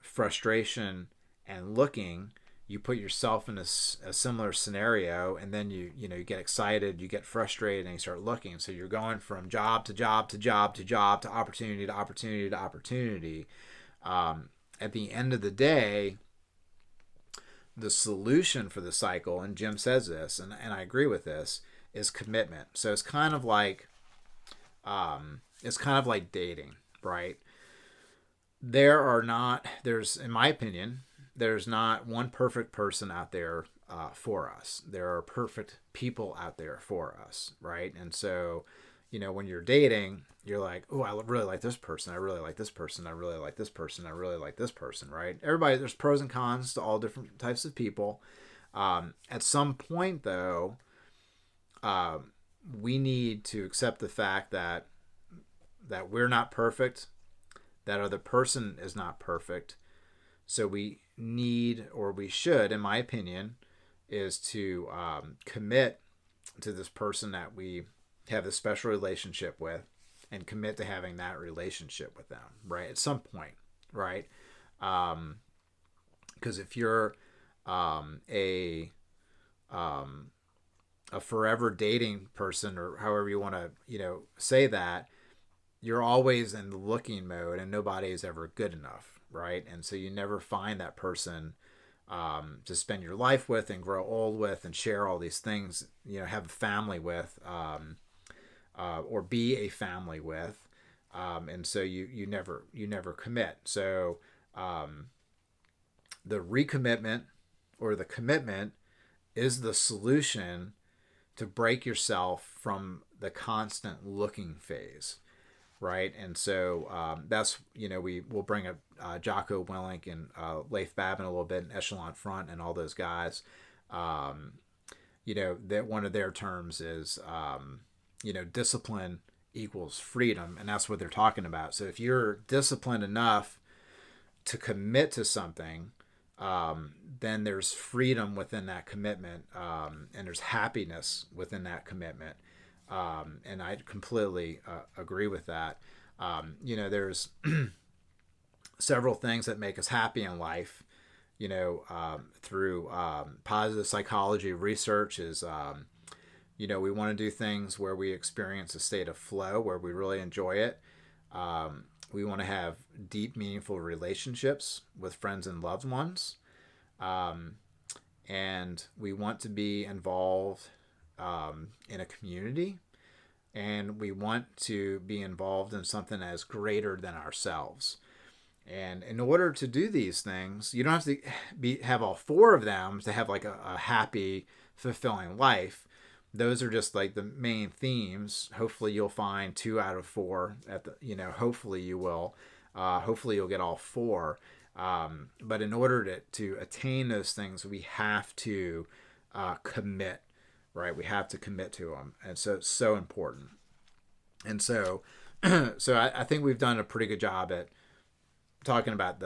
Speaker 1: frustration, and looking, you put yourself in a similar scenario, and then you get excited, you get frustrated, and you start looking. So you're going from job to job to job to job to opportunity to opportunity to opportunity. At the end of the day, the solution for the cycle, and Jim says this, and I agree with this, is commitment. So it's kind of like dating, right? There's, in my opinion, there's not one perfect person out there for us. There are perfect people out there for us, right? And so, when you're dating, you're like, oh, I really like this person. I really like this person. I really like this person. I really like this person, right? There's pros and cons to all different types of people. At some point, though, we need to accept the fact that we're not perfect, that other person is not perfect. So we need, or we should, in my opinion, is to commit to this person that we have a special relationship with, and commit to having that relationship with them, right? At some point, right? Because if you're a forever dating person, or however you want to, say that, you're always in the looking mode, and nobody is ever good enough, right? And so you never find that person to spend your life with and grow old with and share all these things, have a family with. or be a family with, and so you never commit. So the recommitment or the commitment is the solution to break yourself from the constant looking phase, right? And so that's, we will bring up Jocko Willink and Leif Babin a little bit, and Echelon Front and all those guys. That one of their terms is, discipline equals freedom, and that's what they're talking about. So if you're disciplined enough to commit to something, then there's freedom within that commitment, and there's happiness within that commitment. And I completely agree with that. There's several things that make us happy in life, through positive psychology research is, we want to do things where we experience a state of flow, where we really enjoy it. We want to have deep, meaningful relationships with friends and loved ones. And we want to be involved in a community. And we want to be involved in something that is greater than ourselves. And in order to do these things, you don't have to have all four of them to have like a happy, fulfilling life. Those are just like the main themes. Hopefully you'll find 2 out of 4 hopefully you will. Hopefully you'll get all 4. But in order to attain those things, we have to commit, right? We have to commit to them. And so it's so important. And so, I think we've done a pretty good job at talking about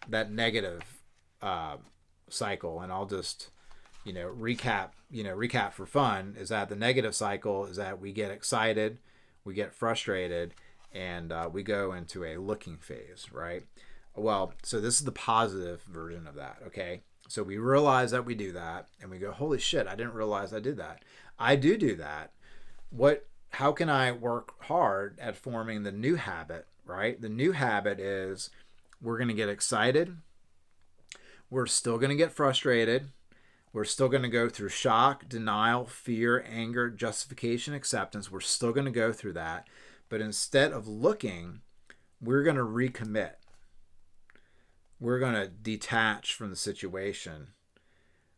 Speaker 1: that negative cycle. And I'll just, recap for fun, is that the negative cycle is that we get excited, we get frustrated, and we go into a looking phase, right? Well, so this is the positive version of that, okay? So we realize that we do that, and we go, holy shit, I didn't realize I did that. I do that. How can I work hard at forming the new habit, right? The new habit is we're going to get excited. We're still going to get frustrated. We're still going to go through shock, denial, fear, anger, justification, acceptance. We're still going to go through that. But instead of looking, we're going to recommit. We're going to detach from the situation.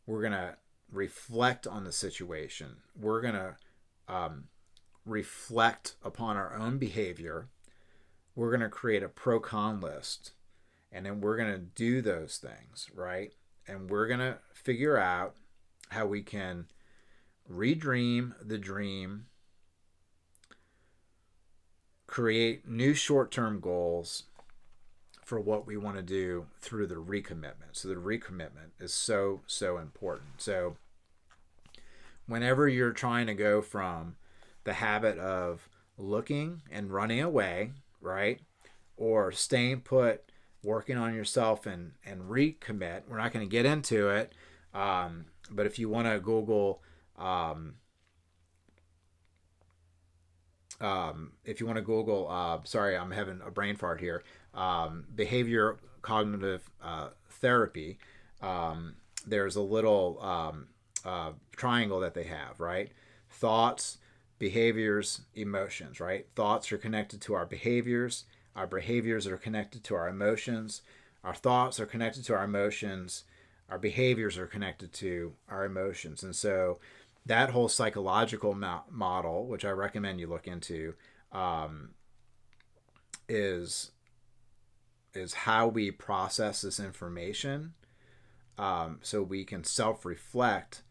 Speaker 1: We're going to reflect on the situation. We're going to reflect upon our own behavior. We're going to create a pro-con list. And then we're going to do those things, right? And we're going to figure out how we can redream the dream, create new short-term goals for what we want to do through the recommitment. So the recommitment is so, so important. So whenever you're trying to go from the habit of looking and running away, right? Or staying put, working on yourself and recommit. We're not going to get into it. But if you want to Google, sorry, I'm having a brain fart here. Behavior cognitive therapy. There's a little triangle that they have, right? Thoughts, behaviors, emotions, right? Thoughts are connected to our behaviors. Our behaviors are connected to our emotions. Our thoughts are connected to our emotions. Our behaviors are connected to our emotions. And so that whole psychological model, which I recommend you look into, is how we process this information, so we can self-reflect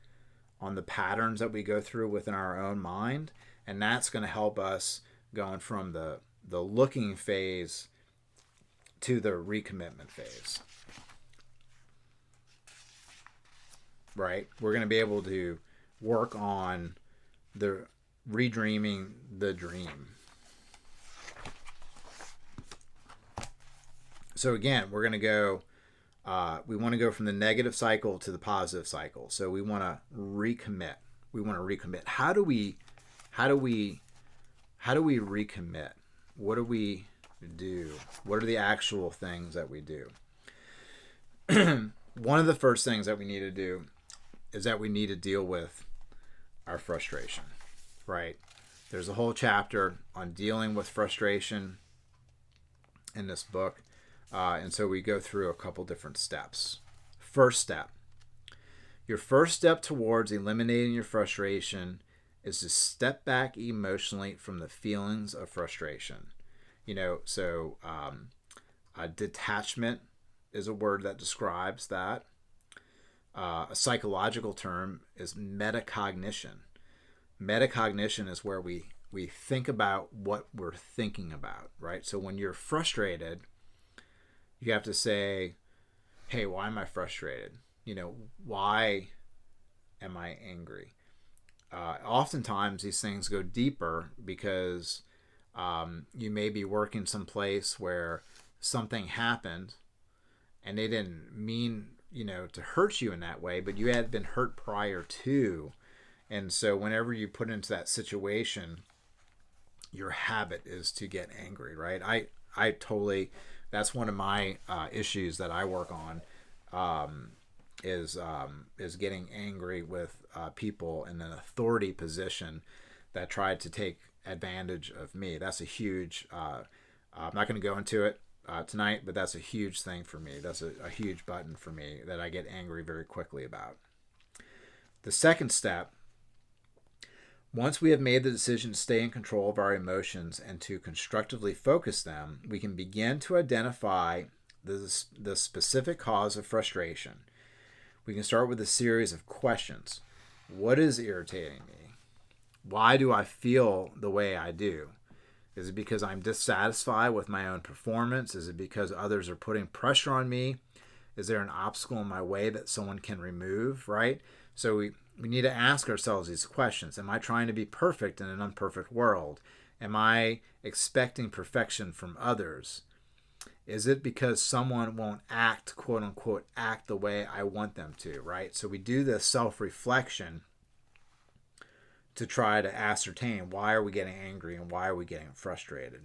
Speaker 1: on the patterns that we go through within our own mind. And that's going to help us going from the looking phase to the recommitment phase, right? We're going to be able to work on the redreaming the dream. So again, we're going to go, we want to go from the negative cycle to the positive cycle. So we want to recommit. How do we recommit? What do we do? What are the actual things that we do? One of the first things that we need to do is that we need to deal with our frustration, right? There's a whole chapter on dealing with frustration in this book. And so we go through a couple different steps. First step. Your first step towards eliminating your frustration is to step back emotionally from the feelings of frustration. Detachment is a word that describes that. A psychological term is metacognition. Metacognition is where we think about what we're thinking about, right? So when you're frustrated, you have to say, hey, why am I frustrated? Why am I angry? Oftentimes these things go deeper because you may be working someplace where something happened and they didn't mean, to hurt you in that way, but you had been hurt prior to. And so whenever you put into that situation, your habit is to get angry, right? I totally, that's one of my issues that I work on, is getting angry with people in an authority position that tried to take advantage of me. That's a huge, I'm not going to go into it tonight, but that's a huge thing for me. That's a huge button for me that I get angry very quickly about. The second step, once we have made the decision to stay in control of our emotions and to constructively focus them, we can begin to identify the specific cause of frustration. We can start with a series of questions. What is irritating me? Why do I feel the way I do? Is it because I'm dissatisfied with my own performance? Is it because others are putting pressure on me? Is there an obstacle in my way that someone can remove, right? So we need to ask ourselves these questions. Am I trying to be perfect in an imperfect world? Am I expecting perfection from others? Is it because someone won't act, quote unquote, act the way I want them to, right? So we do this self-reflection to try to ascertain why are we getting angry and why are we getting frustrated.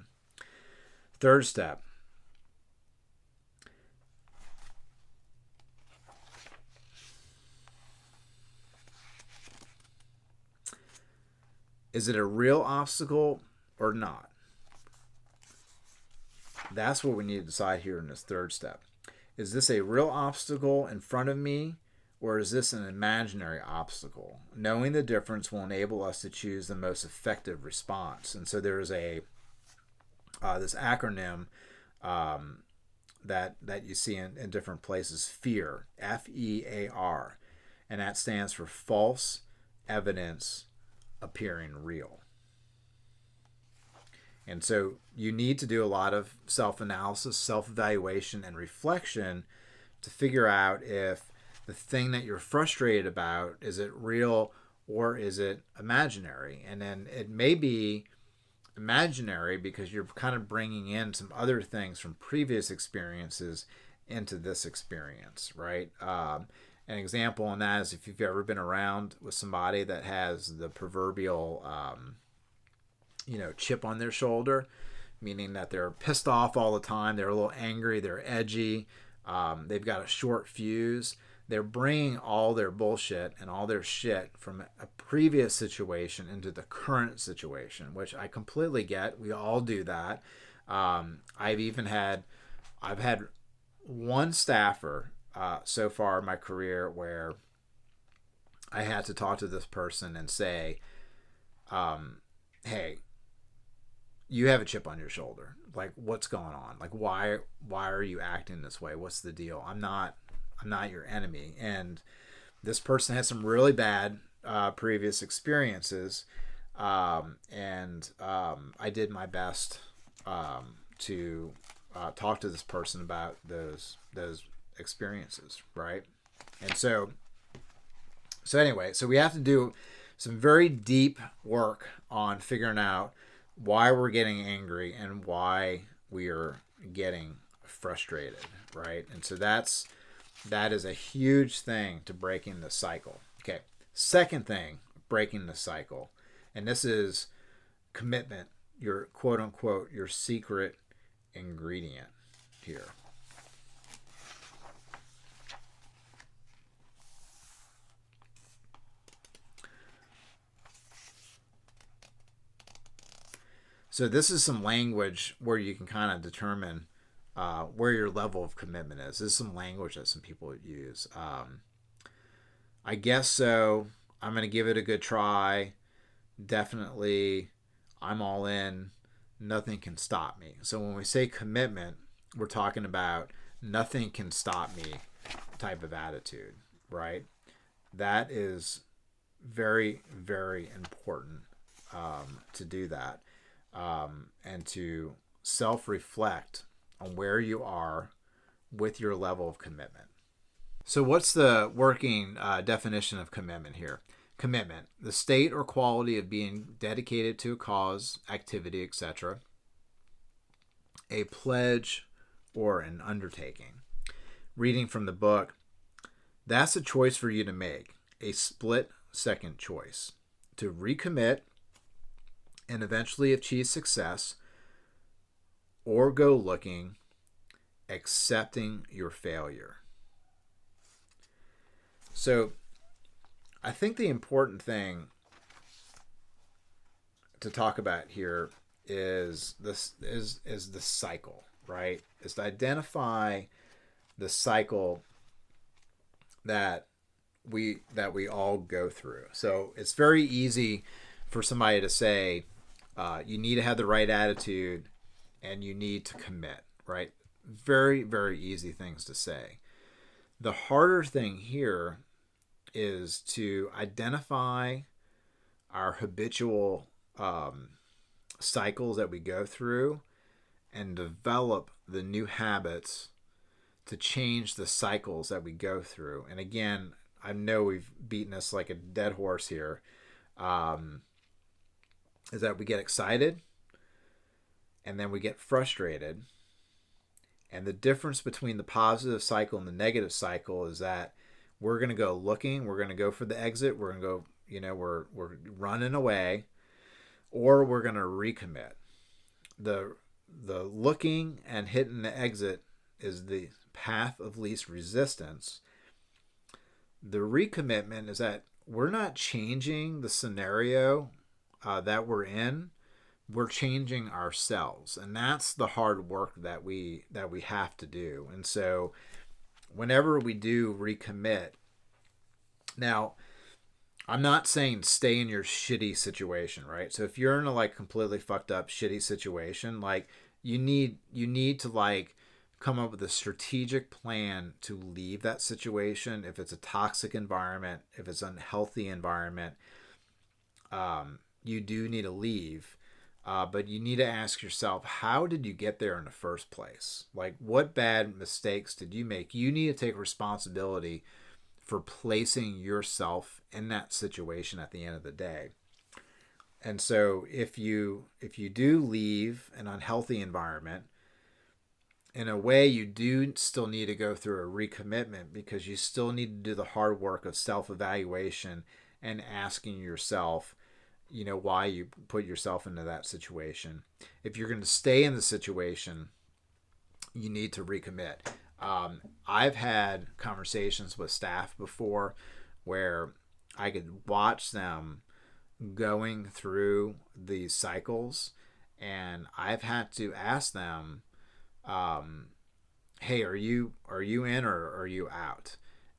Speaker 1: Third step. Is it a real obstacle or not? That's what we need to decide here in this third step. Is this a real obstacle in front of me, or is this an imaginary obstacle? Knowing the difference will enable us to choose the most effective response. And so there is this acronym that you see in different places, FEAR, FEAR, and that stands for false evidence appearing real. And so you need to do a lot of self-analysis, self-evaluation, and reflection to figure out if the thing that you're frustrated about, is it real or is it imaginary? And then it may be imaginary because you're kind of bringing in some other things from previous experiences into this experience, right? An example on that is if you've ever been around with somebody that has the proverbial chip on their shoulder, meaning that they're pissed off all the time, they're a little angry, they're edgy, they've got a short fuse. They're bringing all their bullshit and all their shit from a previous situation into the current situation, which I completely get. We all do that. I've had one staffer so far in my career where I had to talk to this person and say, hey, you have a chip on your shoulder. Like, what's going on? Like, why are you acting this way? What's the deal? I'm not your enemy. And this person had some really bad previous experiences. And I did my best to talk to this person about those experiences, right? And so anyway, so we have to do some very deep work on figuring out why we're getting angry and why we are getting frustrated, right? And so that is a huge thing to breaking the cycle. Okay, second thing, breaking the cycle, and this is commitment, your quote unquote, your secret ingredient here. So this is some language where you can kind of determine where your level of commitment is. This is some language that some people use. I guess so. I'm going to give it a good try. Definitely, I'm all in. Nothing can stop me. So when we say commitment, we're talking about nothing can stop me type of attitude, right? That is very, very important to do that, and to self-reflect on where you are with your level of commitment. So what's the working definition of commitment here? Commitment, the state or quality of being dedicated to a cause, activity, etc., a pledge, or an undertaking. Reading from the book, that's a choice for you to make, a split second choice to recommit and eventually achieve success, or go looking, accepting your failure. So I think the important thing to talk about here is this is the cycle, right? Is to identify the cycle that we all go through. So it's very easy for somebody to say you need to have the right attitude and you need to commit, right? Very, very easy things to say. The harder thing here is to identify our habitual cycles that we go through and develop the new habits to change the cycles that we go through. And again, I know we've beaten this like a dead horse here, is that we get excited and then we get frustrated. And the difference between the positive cycle and the negative cycle is that we're going to go looking, we're going to go for the exit, we're going to go, we're running away, or we're going to recommit. The looking and hitting the exit is the path of least resistance. The recommitment is that we're not changing the scenario that we're in. We're changing ourselves, and that's the hard work that we have to do. And so whenever we do recommit, now I'm not saying stay in your shitty situation, right? So if you're in a like completely fucked up shitty situation, like you need to like come up with a strategic plan to leave that situation. If it's a toxic environment, if it's an unhealthy environment, you do need to leave. But you need to ask yourself, how did you get there in the first place? Like, what bad mistakes did you make? You need to take responsibility for placing yourself in that situation at the end of the day. And so if you do leave an unhealthy environment, in a way you do still need to go through a recommitment, because you still need to do the hard work of self-evaluation and asking yourself, why you put yourself into that situation. If you're going to stay in the situation, you need to recommit. I've had conversations with staff before where I could watch them going through these cycles, and I've had to ask them, hey, are you in or are you out?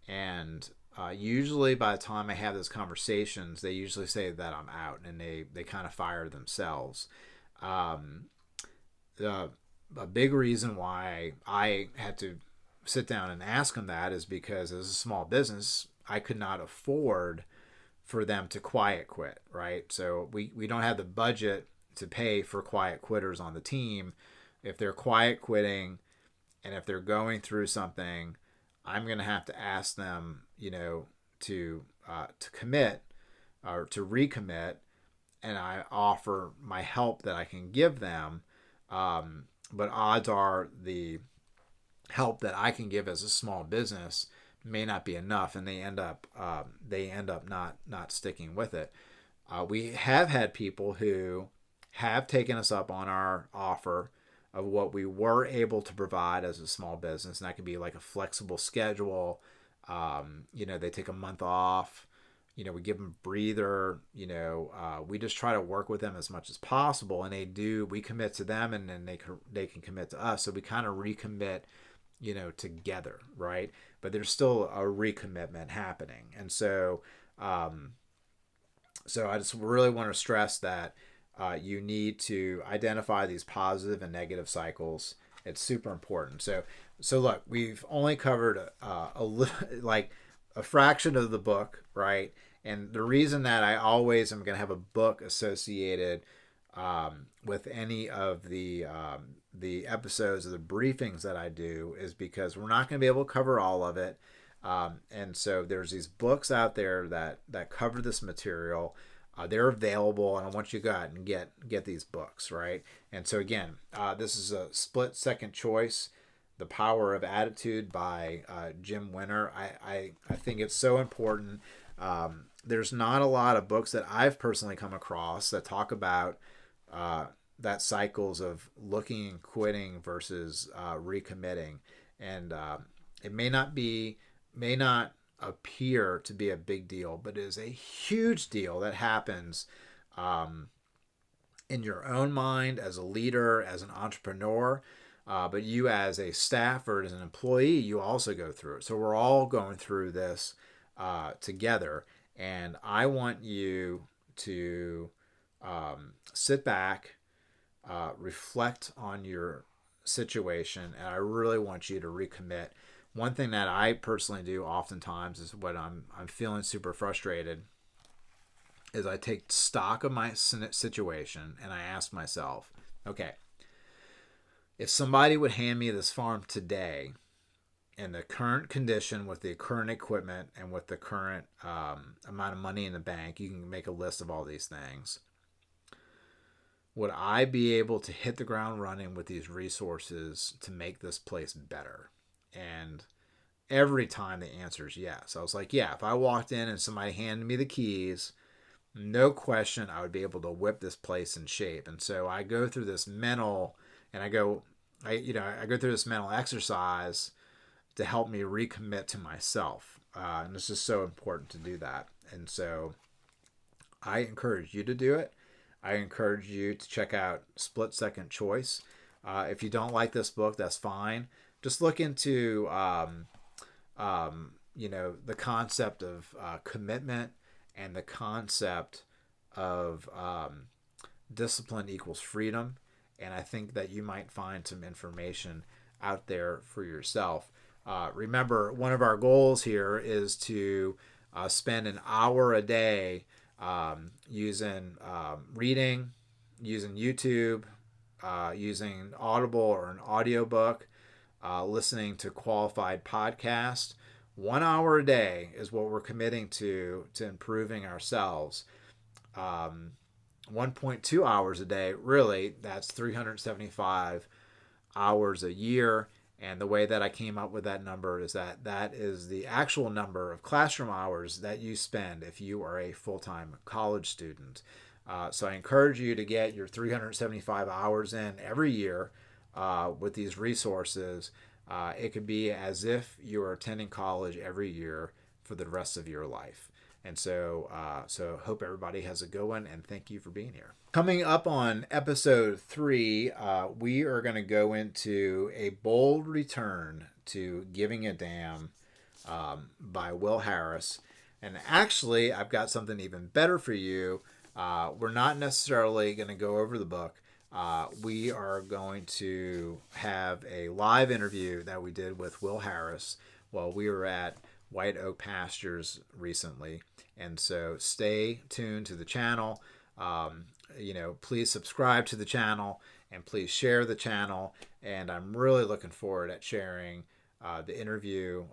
Speaker 1: And usually by the time I have those conversations, they usually say that I'm out, and they kind of fire themselves. A big reason why I had to sit down and ask them that is because as a small business, I could not afford for them to quiet quit, right? So we don't have the budget to pay for quiet quitters on the team. If they're quiet quitting and if they're going through something, I'm going to have to ask them, to commit or to recommit, and I offer my help that I can give them. But odds are the help that I can give as a small business may not be enough, and they end up not sticking with it. We have had people who have taken us up on our offer of what we were able to provide as a small business, and that could be like a flexible schedule. They take a month off, we give them a breather. We just try to work with them as much as possible, and we commit to them, and then they can commit to us. So we kind of recommit, together, right? But there's still a recommitment happening, and so I just really want to stress that you need to identify these positive and negative cycles. It's super important. So look, we've only covered a little, like a fraction of the book, right? And the reason that I always am going to have a book associated with any of the episodes or the briefings that I do is because we're not going to be able to cover all of it. And so there's these books out there that cover this material. They're available, and I want you to go out and get these books, right? And so again, this is a split second choice, The Power of Attitude by Jim Winter. I think it's so important. There's not a lot of books that I've personally come across that talk about that cycles of looking and quitting versus recommitting. And it may not appear to be a big deal, but it is a huge deal that happens in your own mind as a leader, as an entrepreneur, but you as a staff or as an employee, you also go through it. So we're all going through this together, and I want you to sit back, reflect on your situation, and I really want you to recommit. One thing that I personally do oftentimes is when I'm feeling super frustrated is I take stock of my situation and I ask myself, okay, if somebody would hand me this farm today in the current condition with the current equipment and with the current amount of money in the bank, you can make a list of all these things. Would I be able to hit the ground running with these resources to make this place better? And every time the answer is yes. I was like, yeah, if I walked in and somebody handed me the keys, no question, I would be able to whip this place in shape. And so I go through this mental, and I go through this mental exercise to help me recommit to myself. And it's just so important to do that. And so I encourage you to do it. I encourage you to check out Split Second Choice. If you don't like this book, that's fine. Just look into, the concept of commitment and the concept of discipline equals freedom. And I think that you might find some information out there for yourself. Remember, one of our goals here is to spend an hour a day using reading, using YouTube, using Audible or an audiobook, listening to qualified podcasts. 1 hour a day is what we're committing to improving ourselves. 1.2 hours a day, really, that's 375 hours a year. And the way that I came up with that number is that is the actual number of classroom hours that you spend if you are a full-time college student. So I encourage you to get your 375 hours in every year with these resources. It could be as if you are attending college every year for the rest of your life. And so hope everybody has a good one, and thank you for being here. Coming up on episode 3, we are going to go into A Bold Return to Giving a Damn by Will Harris. And actually, I've got something even better for you. We're not necessarily going to go over the book. We are going to have a live interview that we did with Will Harris while we were at White Oak Pastures recently. And so stay tuned to the channel. Please subscribe to the channel and please share the channel. And I'm really looking forward at sharing the interview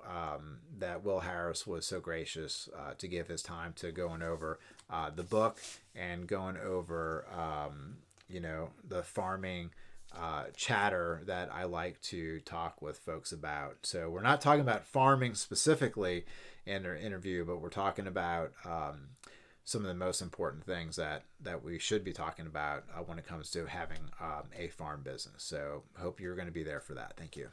Speaker 1: that Will Harris was so gracious to give his time to going over the book and going over, the farming chatter that I like to talk with folks about. So we're not talking about farming specifically in our interview, but we're talking about some of the most important things that we should be talking about when it comes to having a farm business. So hope you're going to be there for that. Thank you.